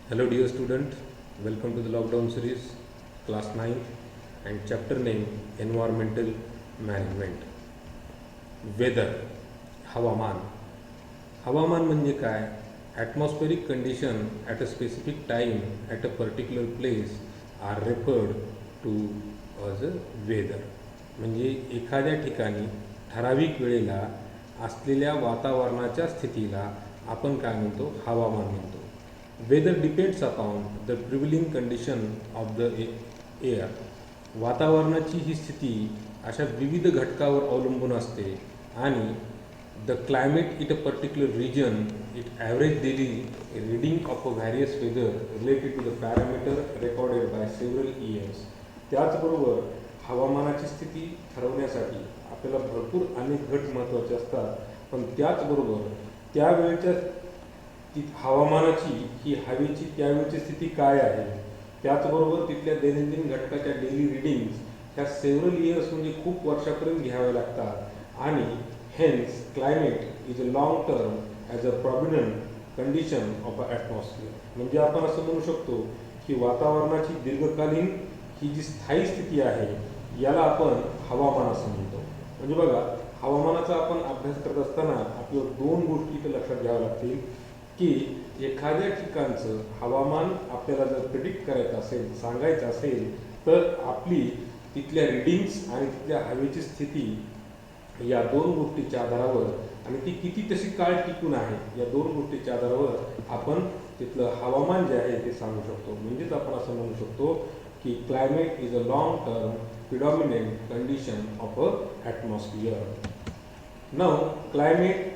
Hello dear student, welcome to the lockdown series, class 9 and chapter name environmental management. Weather, हवामान. हवामान म्हणजे काय? Atmospheric condition at a specific time at a particular place are referred to as a weather. म्हणजे एखाद्या ठिकाणी ठराविक वेळेला असलेल्या वातावरणाच्या स्थितीला आपण काय म्हणतो? हवामान म्हणतो. Weather depends upon the prevailing condition of the air. वातावरणाची ही स्थिती अशा विविध घटकावर अवलंबून असते आणि the climate it a particular region it average daily reading of a various weather related to the parameter recorded by several years. त्याचबरोबर हवामानाची स्थिती ठरवण्यासाठी आपल्याला भरपूर अनेक घट महत्त्वाचे असतात, पण त्याचबरोबर त्यावेळच्या हवामानाची ही हवेची त्यावेळची स्थिती काय आहे, त्याचबरोबर तिथल्या दैनंदिन घटकाच्या डेली रिडिंग्स ह्या सेव्हरल इयर्स म्हणजे खूप वर्षापर्यंत घ्याव्या लागतात आणि hence climate is a long term as a prominent condition of a atmosphere. म्हणजे आपण असं म्हणू शकतो की वातावरणाची दीर्घकालीन ही जी स्थायी स्थिती आहे याला आपण हवामान असं म्हणतो. म्हणजे बघा, हवामानाचा आपण अभ्यास करत असताना आपल्याला दोन गोष्टी इथं लक्षात घ्याव्या लागतील की एखाद्या ठिकाणचं हवामान आपल्याला जर प्रिडिक्ट करायचं असेल, सांगायचं असेल, तर आपली तिथल्या रिडिंग्स आणि तिथल्या हवेची स्थिती या दोन गोष्टीच्या आधारावर आणि ती किती तशी काळ टिकून आहे या दोन गोष्टीच्या आधारावर आपण तिथलं हवामान जे आहे ते सांगू शकतो. म्हणजेच आपण असं म्हणू शकतो की climate is a long term predominant condition of a atmosphere. Now climate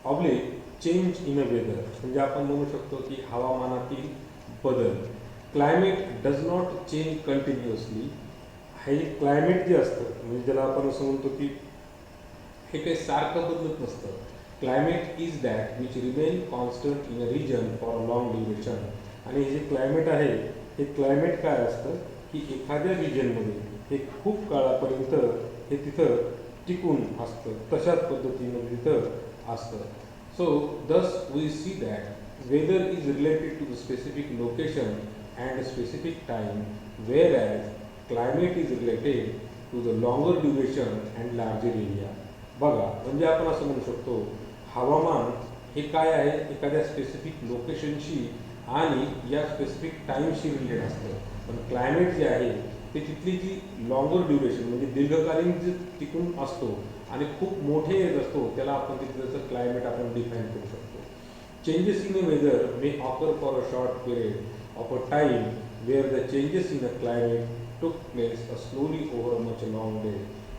oblique change in a weather. म्हणजे आपण म्हणू शकतो की हवामानातील बदल. Climate does not change continuously. हे क्लायमेट जे असतं म्हणजे ज्याला आपण असं म्हणतो की हे काही सारखं बदलत नसतं. Climate is that which remain constant in a reason for a long duration. आणि हे जे क्लायमेट आहे हे क्लायमेट काय असतं की एखाद्या रिजनमध्ये हे खूप काळापर्यंत हे तिथं टिकून असतं, तशाच पद्धतीनं तिथं असतं. So thus we see that weather is related to the specific location and a specific time, whereas climate is related to the longer duration and larger area. बघा, म्हणजे आपण असं म्हणू शकतो हवामान हे काय आहे, एखाद्या स्पेसिफिक लोकेशनशी आणि या स्पेसिफिक टाईमशी रिलेटेड असतं. पण क्लायमेट जे आहे ते तिथली जी लॉंगर ड्युरेशन म्हणजे दीर्घकालीन जे टिकून असतो आणि खूप मोठे येत असतो त्याला आपण तिथलं क्लायमेट आपण डिफाईन करू शकतो. Changes in a weather may occur for a short period of a time where the changes in a climate took place a slowly over a much long day.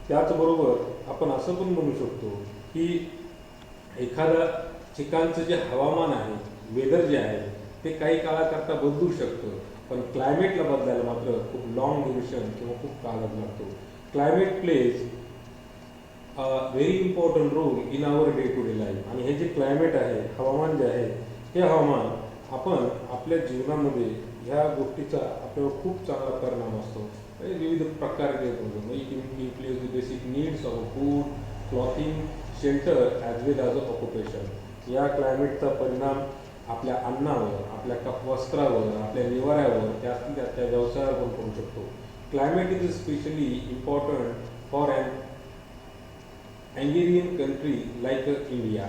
त्याचबरोबर आपण असं पण म्हणू शकतो की एखाद्या ठिकाणचं जे हवामान आहे, वेदर जे आहे ते काही काळाकरता बदलू शकतं, पण क्लायमेटला बदलायला मात्र खूप लॉंग ड्युरेशन किंवा खूप काळ लागतो. Climate plays very important role in our day to day life. आणि हे जे क्लायमेट आहे, हवामान जे आहे, हे हवामान आपण आपल्या जीवनामध्ये ह्या गोष्टीचा आपल्यावर खूप चांगला परिणाम असतो. विविध प्रकारे place the basic needs of food, clothing, shelter as well as a occupation. या क्लायमेटचा परिणाम आपल्या अन्नावर, आपल्या वस्त्रावर, आपल्या निवाऱ्यावर, त्या व्यवसायावर पण करू शकतो. Climate is specially important for Angarian country like India.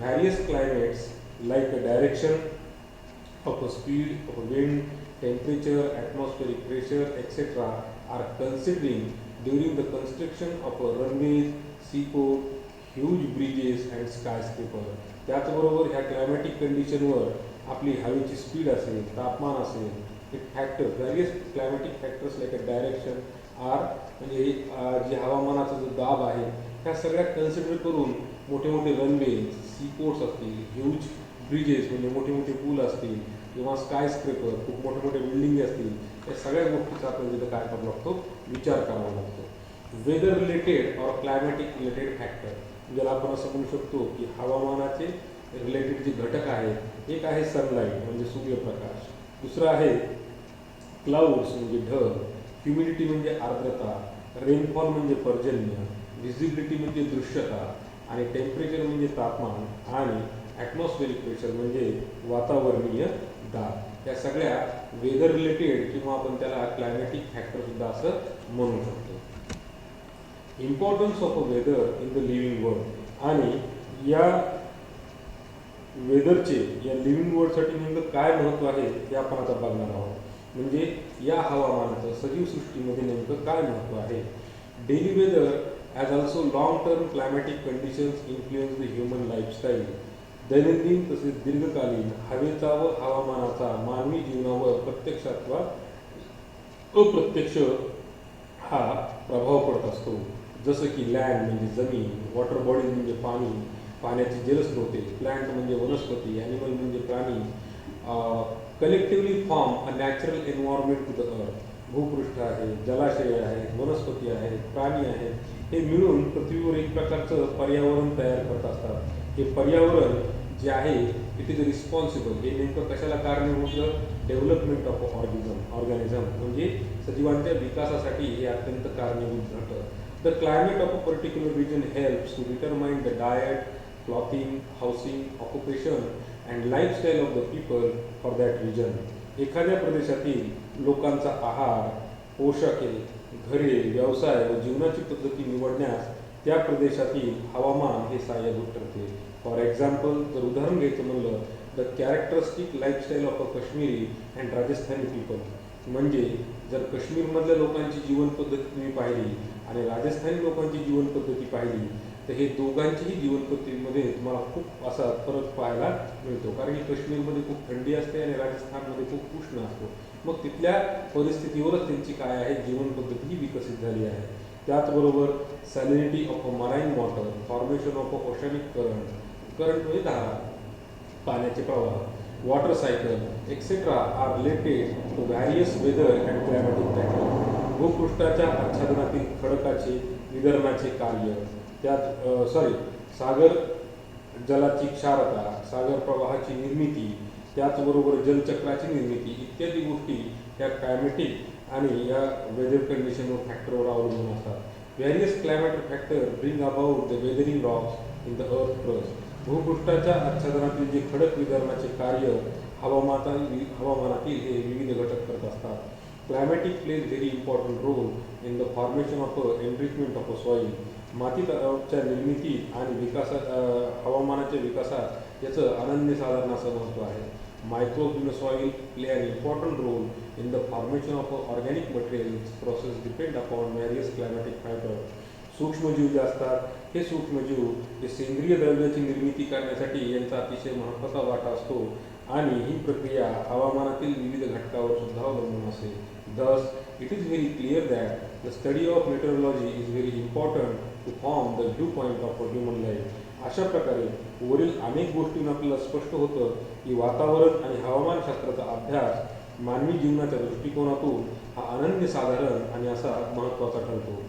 Various climates like a direction of a speed of a wind, temperature, atmospheric pressure, etc. are considering during the construction of a runways, seaport, huge bridges and skyscraper. त्याचबरोबर ह्या climatic कंडिशनवर आपली हवेची speed असेल, तापमान असेल, हे factors various climatic factors like a direction are म्हणजे जे हवामानाचा जो दाब आहे ह्या सगळ्या कन्सिडर करून मोठे मोठे रनवे, सीपोर्ट्स असतील, ह्यूज ब्रिजेस म्हणजे मोठे मोठे पूल असतील किंवा स्काय स्क्रेपर खूप मोठे मोठे बिल्डिंग असतील, या सगळ्या गोष्टीचा आपण तिथं काय करावं लागतो, विचार करावा लागतो. वेदर रिलेटेड और क्लायमॅटिक रिलेटेड फॅक्टर ज्याला आपण असं म्हणू शकतो की हवामानाचे रिलेटेड जे घटक आहेत, एक आहे सनलाईट म्हणजे सूर्यप्रकाश, दुसरं आहे क्लाउड्स म्हणजे ढग, ह्युमिडिटी म्हणजे आर्द्रता, रेनफॉल म्हणजे पर्जन्य, व्हिजिबिलिटी म्हणजे दृश्यता आणि टेम्परेचर म्हणजे तापमान आणि ॲटमॉस्फेरिक प्रेशर म्हणजे वातावरणीय दाब, या सगळ्या वेदर रिलेटेड किंवा आपण त्याला क्लायमॅटिक फॅक्टरसुद्धा असं म्हणू शकतो. Importance of a weather in the living world, आणि या वेदरचे या लिव्हिंग वर्ल्डसाठी नेमकं काय महत्त्व आहे हे आपण आता बघणार आहोत. म्हणजे या हवामानाचं सजीव सृष्टीमध्ये नेमकं काय महत्त्व आहे. Daily weather as also long term climatic conditions influence the human lifestyle. दैनंदिन तसेच दीर्घकालीन हवेचा व हवामानाचा मानवी जीवनावर प्रत्यक्ष अथवा अप्रत्यक्ष हा प्रभाव पडत असतो. जसं की लँड म्हणजे जमीन, वॉटर बॉडीज म्हणजे पाणी, पाण्याची जलस्रोते, प्लांट म्हणजे वनस्पती, ॲनिमल म्हणजे प्राणी, collectively form a natural environment to the earth. भूपृष्ठ आहे, जलाशय आहेत, वनस्पती आहेत, प्राणी आहेत, हे मिळून पृथ्वीवर एक प्रकारचं पर्यावरण तयार करत असतात. हे पर्यावरण जे आहे इट इज रिस्पॉन्सिबल, हे नेमकं कशाला कारणीभूत, डेव्हलपमेंट ऑफ ऑर्गॅनिझम म्हणजे सजीवांच्या विकासासाठी हे अत्यंत कारणीभूत ठरतं. The climate of a particular region helps to determine the diet, clothing, housing, occupation and lifestyle of the people for that region. एखाद्या प्रदेशातील लोकांचा आहार, पोशाखे, घरे, व्यवसाय व जीवनाची पद्धती निवडण्यास त्या प्रदेशातील हवामान हे सहाय्यभूत ठरते. फॉर एक्झाम्पल, जर उदाहरण घ्यायचं म्हणलं, the characteristic lifestyle of a Kashmiri and Rajasthani people. म्हणजे जर काश्मीरमधल्या लोकांची जीवनपद्धती तुम्ही पाहिली आणि राजस्थानी लोकांची जीवनपद्धती पाहिली तर हे दोघांचीही जीवनपद्धतीमध्ये तुम्हाला खूप असा फरक पाहायला मिळतो. कारण की काश्मीरमध्ये खूप थंडी असते आणि राजस्थानमध्ये खूप उष्ण असतो. मग तिथल्या परिस्थितीवरच त्यांची काय आहे जीवनपद्धती ही विकसित झाली आहे. त्याचबरोबर salinity of a marine water, formation of a oceanic current, current म्हणजे धारा, पाण्याचे प्रवाह, water cycle etcetera are related to various weather and climatic factor. भूपृष्ठाच्या आच्छादनातील खडकाचे विदर्णाचे कार्य, त्यात सागर जलाची क्षारता, सागर प्रवाहाची निर्मिती, त्याचबरोबर जलचक्राची निर्मिती इत्यादी गोष्टी या क्लायमॅटिक आणि या वेदर कंडिशनवर फॅक्टरवर अवलंबून असतात. Various climatic factor bring about the weathering rocks in the earth crust. भूपृष्ठाच्या आच्छादनातील जे खडक विदर्णाचे कार्य हवामानातील हे विविध घटक करत असतात. Climatic plays very important role in the formation of enrichment of a soil. मातीच्या निर्मिती आणि विकासात हवामानाच्या विकासात याचं अनन्यसाधारण असं महत्त्व आहे. Microbes in the soil play an important role in the formation of organic materials. Process depend upon various climatic factor. सूक्ष्मजीव जे असतात हे सूक्ष्मजीव हे सेंद्रिय द्रव्याची निर्मिती करण्यासाठी यांचा अतिशय महत्त्वाचा वाटा असतो आणि ही प्रक्रिया हवामानातील विविध घटकावर सुद्धा अवलंबून असते. Thus, it is very clear that the study of meteorology is very important to form the viewpoint of a human life. अशा प्रकारे वरील अनेक गोष्टींना आपल्याला स्पष्ट होतं की वातावरण आणि हवामानशास्त्राचा अभ्यास मानवी जीवनाच्या दृष्टिकोनातून हा अनन्यसाधारण आणि असा महत्त्वाचा ठरतो.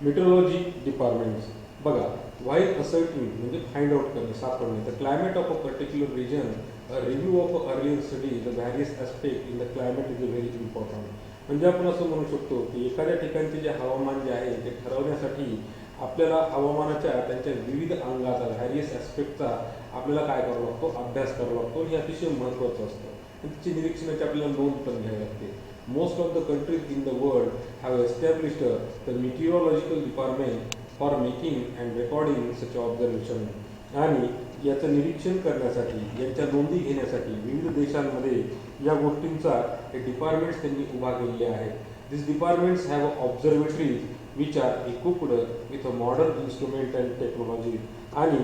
मेट्रोलॉजी डिपार्टमेंट्स बघा, व्हाईल असर्टिंग म्हणजे फाइंड आउट करणे, सापडणे. The climate of a particular region, a review of a earlier study the various aspect in the climate is a very important. म्हणजे आपण असं म्हणू शकतो की एखाद्या ठिकाणचे जे हवामान जे आहे ते ठरवण्यासाठी आपल्याला हवामानाच्या त्यांच्या विविध अंगाचा व्हॅरियस ॲस्पेक्टचा आपल्याला काय करावं लागतो, अभ्यास करावा लागतो. हे अतिशय महत्त्वाचं असतं. त्याची निरीक्षणाची आपल्याला नोंद पण घ्यावी लागते. Most of the countries in the world have established the meteorological department for making and recording such observation. आणि याचं निरीक्षण करण्यासाठी, यांच्या नोंदी घेण्यासाठी विविध देशांमध्ये या गोष्टींचा हे डिपार्टमेंट्स त्यांनी उभा केलेले आहेत. These departments have observatories which are equipped with a modern instrument and technology. आणि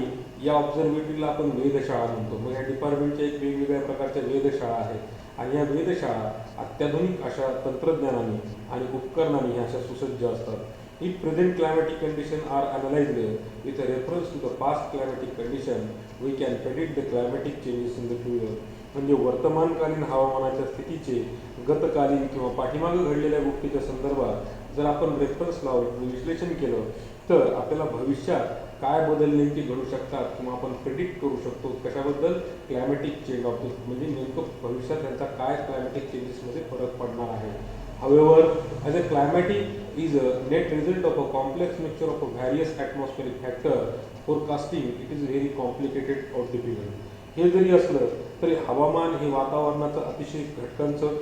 या ऑब्झर्वेटरीला आपण वेधशाळा म्हणतो. मग या डिपार्टमेंटच्या एक वेगवेगळ्या प्रकारच्या वेधशाळा आहेत आणि या वेधशाळा अत्याधुनिक अशा तंत्रज्ञानाने आणि उपकरणाने ह्या अशा सुसज्ज असतात. If present climatic conditions are analyzed with a reference to the past climatic condition, we can predict the climatic changes in the future. म्हणजे वर्तमानकालीन हवामानाच्या स्थितीचे गतकालीन किंवा पाठीमागे घडलेल्या गोष्टीच्या संदर्भात जर आपण रेफरन्स लावून विश्लेषण केलं तर आपल्याला भविष्यात काय बदल नेमके घडू शकतात किंवा आपण प्रिडिक्ट करू शकतो कशाबद्दल, क्लायमॅटिक चेंज ऑफ म्हणजे नेमकं भविष्यात त्यांचा काय क्लायमॅटिक चेंजेसमध्ये फरक पडणार आहे. However, as a climatic is a net result of a complex mixture of a various atmospheric factors forecasting it is very complicated और डिफिकल्ट. हे जरी असलं तरी हवामान हे वातावरणाचं अतिशय घटकांचं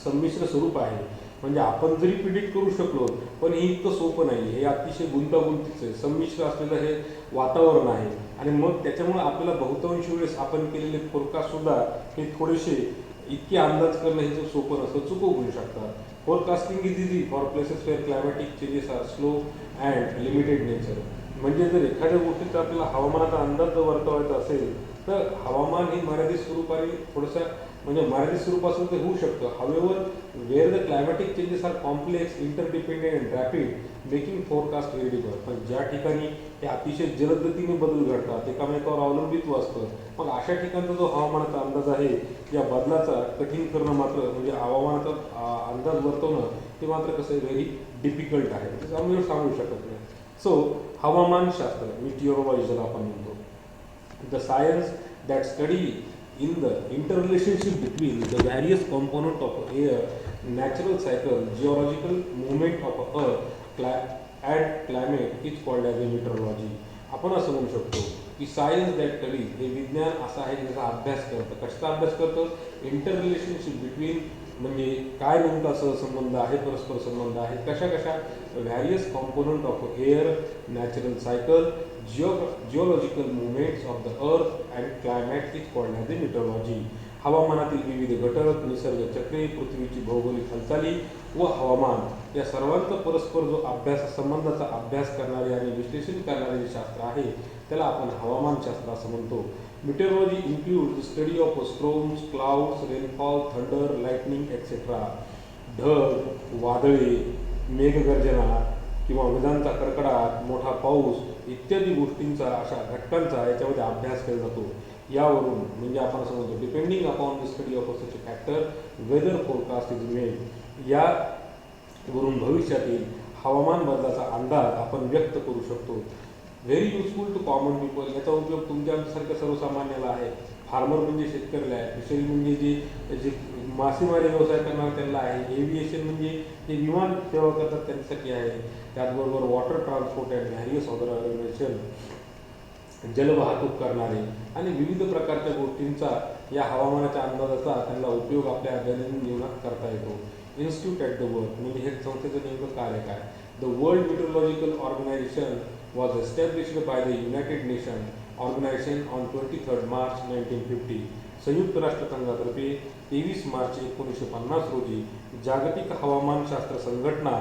संमिश्र स्वरूप आहे. म्हणजे आपण जरी प्रिडिक्ट करू शकलो पण हे इतकं सोपं नाही. हे अतिशय गुंतागुंतीचं आहे, संमिश्र असलेलं हे वातावरण आहे. आणि मग त्याच्यामुळे आपल्याला बहुतांश वेळेस आपण केलेले फोरकास्टसुद्धा हे थोडेसे इतके अंदाज करणं हे जर सोपं नसतं, चुकू होऊ शकतात. Forecasting is easy for places where climatic changes are slow and limited nature. म्हणजे जर एखाद्या गोष्टीचा आपल्याला हवामानाचा अंदाज जर वर्तवायचा असेल तर हवामान हे मर्यादित स्वरूपाने थोडंसं म्हणजे मर्यादित स्वरूपासून ते होऊ शकतं. However where the climatic changes are complex, interdependent and rapid, making forecast very difficult. पण ज्या ठिकाणी हे अतिशय जलद गतीने बदल घडतात, एकामेकावर अवलंबित्व असतं, मग अशा ठिकाणचा जो हवामानाचा अंदाज आहे या बदलाचा कठीण करणं मात्र म्हणजे हवामानाचा अंदाज वर्तवणं ते मात्र कसं आहे व्हेरी डिफिकल्ट आहे. ते आम्ही सांगू शकत नाही. सो हवामानशास्त्र मीटिओरोलॉजी ज्याला आपण म्हणतो, the science that study in the interrelationship between the various components of air, natural cycle, geological movement of earth and climate is called as a meteorology. आपण असं म्हणू शकतो की सायन्स दॅट स्टडी हे विज्ञान असं आहे ज्याचा अभ्यास करतं. कशाचा अभ्यास करतं? इंटर रिलेशनशिप बिटवीन म्हणजे काय नेमका सहसंबंध आहे, परस्पर संबंध आहे, कशा कशा various component of air, natural cycle, geological movements of the earth and climate is called as a meteorology. हवामानातील विविध घटक, निसर्ग चक्रे, पृथ्वीची भौगोलिक हालचाली व हवामान या सर्वांचा परस्पर जो अभ्यास संबंधाचा अभ्यास करणारे आणि विश्लेषण करणारे जे शास्त्र आहे त्याला आपण हवामानशास्त्र असं म्हणतो. Meteorology includes the study of storms, clouds, rainfall, thunder, lightning, etc. ढग, वादळे, मेघगर्जना किंवा विजांचा कडकडाट, मोठा पाऊस इत्यादी गोष्टींचा अशा घटकांचा याच्यामध्ये अभ्यास केला जातो. यावरून म्हणजे आपण असं म्हणतो depending upon the study of such a factor weather forecast is made. यावरून भविष्यातील हवामान बदलाचा अंदाज आपण व्यक्त करू शकतो. Very useful to common people. याचा उपयोग तुमच्यासारख्या सर्वसामान्याला आहे. फार्मर म्हणजे शेतकऱ्याला आहे, फिशरी म्हणजे जे मासेमारी व्यवसाय करणार त्यांना आहे, एव्हिएशन म्हणजे जे विमान सेवा करतात त्यांच्यासाठी आहे. त्याचबरोबर water transport and various other organisation, जलवाहतूक करणारे आणि विविध प्रकारच्या गोष्टींचा या हवामानाच्या अंदाजाचा त्यांना उपयोग आपल्या दैनंदिन जीवनात करता येतो. इन्स्टिट्यूट ॲट द वर्क म्हणजे हे संस्थेचं नेमकं कार्य काय? The world meteorological organisation was established by the United Nations Organization on 23rd March 1950. संयुक्त राष्ट्रसंघातर्फे 23 मार्च 1950 रोजी जागतिक हवामानशास्त्र संघटना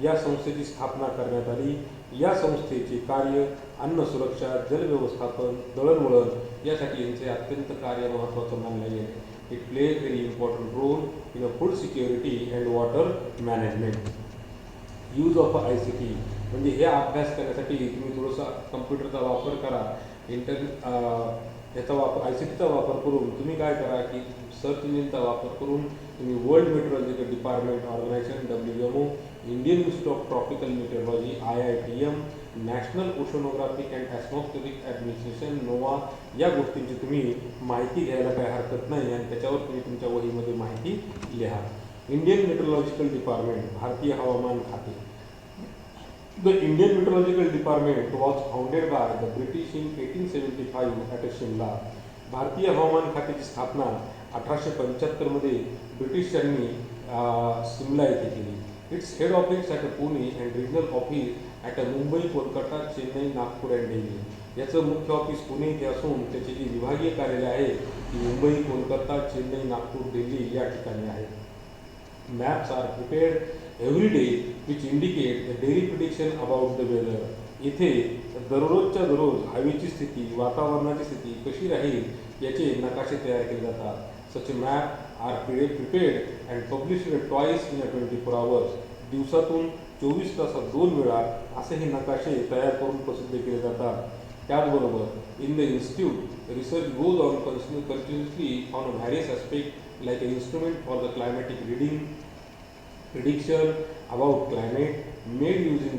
या संस्थेची स्थापना करण्यात आली. या संस्थेचे कार्य अन्न सुरक्षा, जल व्यवस्थापन, दळणवळण यासाठी यांचे अत्यंत कार्य महत्त्वाचं मानले गेले. It plays very important role in a food security and water management. Use of ICT म्हणजे हे अभ्यास करण्यासाठी तुम्ही थोडासा कम्प्युटरचा वापर करा. याचा वापर ICTचा वापर करून तुम्ही काय करा की सर्च इंजिनचा वापर करून तुम्ही world meteorological department organisation WMO, Indian institute of tropical meteorology IITM, national oceanographic and atmospheric administration NOAA या गोष्टींची तुम्ही माहिती घ्यायला काही हरकत नाही आणि त्याच्यावर तुम्ही तुमच्या वहीमध्ये माहिती लिहा. इंडियन मेट्रोलॉजिकल डिपार्टमेंट भारतीय हवामान खाते. The Indian Meteorological Department was founded by the British in 1875 at Shimla. भारतीय हवामान खात्याची स्थापना 1875 मध्ये ब्रिटिशांनी शिमला येथे केली. Its head office at Pune and regional office at Mumbai, Kolkata, Chennai, Nagpur and Delhi. याचं मुख्य ऑफिस पुणे येथे असून त्याची जी विभागीय कार्यालय आहे ती मुंबई, कोलकाता, चेन्नई, नागपूर, दिल्ली या ठिकाणी आहे. Maps are prepared every day which indicate the daily prediction about the weather. इथे दररोजच्या दररोज हवेची स्थिती, वातावरणाची स्थिती कशी राहील याचे नकाशे तयार केले जातात. Such a map are prepared and published twice in 24 hours. दिवसातून 24 तासात 2 वेळा असे हे नकाशे तयार करून प्रसिद्ध केले जातात. त्याचबरोबर in the institute research goes on continuously on various aspects like an instrument for the climatic reading, prediction about climate, made using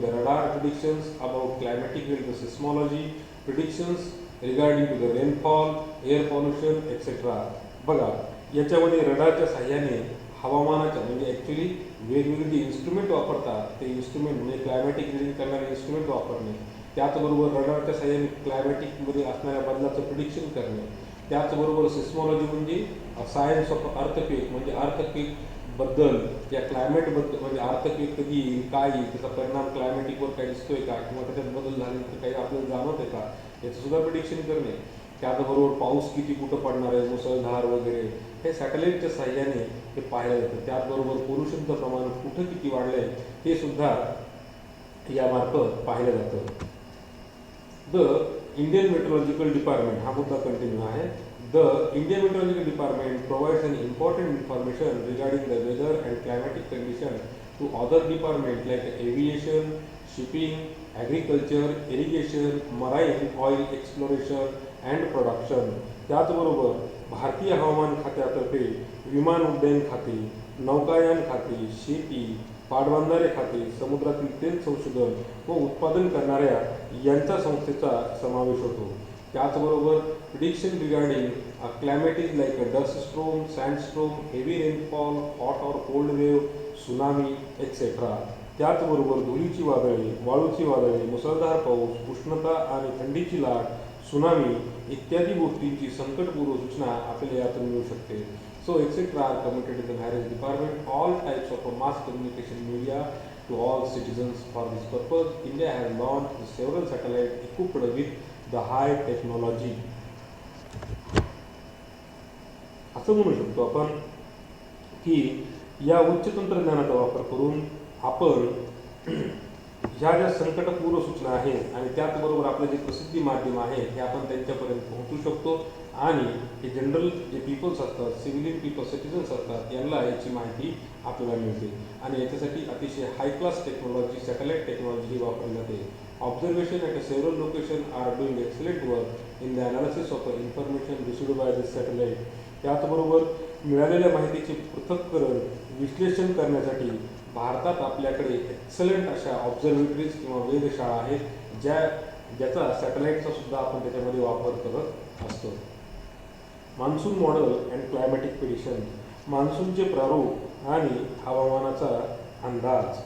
the radar predictions about climatic and the seismology, predictions regarding to the rainfall, air pollution, etc. बघा याच्यामध्ये रडारच्या साहाय्याने हवामानाच्या म्हणजे actually वेगवेगळे जे instrument वापरतात ते instrument म्हणजे क्लायमॅटिक रिडिंग करणारे इन्स्ट्रुमेंट वापरणे त्याचबरोबर रडारच्या साहाय्याने क्लायमॅटिकमध्ये असणाऱ्या बदलाचं प्रिडिक्शन करणे, त्याचबरोबर सिस्मॉलॉजी म्हणजे सायन्स ऑफ अर्थक्वेक म्हणजे अर्थक्वेक बद्दल या क्लायमेटबद्दल म्हणजे अर्थक्वेक कधी येईल, काय येईल, त्याचा परिणाम क्लायमॅटिकवर काही दिसतोय का किंवा त्याच्यात बदल झाल्यानंतर काही आपल्याला जाणवत आहे का, याचं सुद्धा प्रिडिक्शन करणे. त्याचबरोबर पाऊस किती कुठं पडणार आहे, मुसळधार वगैरे हे सॅटेलाईटच्या साहाय्याने हे पाहायला येतं. त्याचबरोबर पोल्युशनचं प्रमाण कुठं किती वाढलं आहे हे सुद्धा यामार्फत पाहिलं जातं. द इंडियन मेट्रोलॉजिकल डिपार्टमेंट हा मुद्दा कंटिन्यू आहे. The Indian meteorological department provides an important information regarding the weather and climatic condition to other department like aviation, shipping, agriculture, irrigation, marine oil exploration and production. त्याचबरोबर भारतीय हवामान खात्यातर्फे विमान उड्डयन खाते, नौकायान खाते, शेती, पाटबंधारे खाते, समुद्रातील तेल संशोधन व उत्पादन करणाऱ्या यांच्या संस्थेचा समावेश होतो. त्याचबरोबर prediction regarding climatic like a dust storm, sandstorm, heavy rainfall, hot और कोल्ड वेव्ह, सुनामी एक्सेट्रा. त्याचबरोबर धुळीची वादळे, वाळूची वादळे, मुसळधार पाऊस, उष्णता आणि थंडीची लाट, सुनामी इत्यादी गोष्टींची संकटपूर्व सूचना आपल्याला यातून मिळू शकते. So etc. are committed in the marriage department. All types of mass communication media to all citizens. For this purpose, India has launched several satellites equipped with the high technology. असं म्हणू शकतो आपण की या उच्च तंत्रज्ञानाचा वापर करून आपण ह्या ज्या संकटपूर्व सूचना आहेत आणि त्याचबरोबर आपलं जे प्रसिद्धी माध्यम आहे हे आपण त्यांच्यापर्यंत पोहोचू शकतो आणि हे जनरल जे पीपल्स असतात, सिव्हिलियन पीपल सिटिझन्स असतात, यांना याची माहिती आपल्याला मिळते. आणि याच्यासाठी अतिशय high class technology, satellite technology वापरली जाते. Observation at a several location are doing excellent work in the analysis of information received by this satellite. त्याचबरोबर मिळालेल्या माहितीचे पृथक्करण, विश्लेषण करण्यासाठी भारतात आपल्याकडे एक्सलंट अशा ऑब्झर्वेटरीज किंवा वेधशाळा आहेत ज्याचा सॅटेलाईटचा सुद्धा आपण त्याच्यामध्ये वापर करत असतो. Monsoon model and climatic prediction. मान्सूनचे प्रारूप आणि हवामानाचा अंदाज.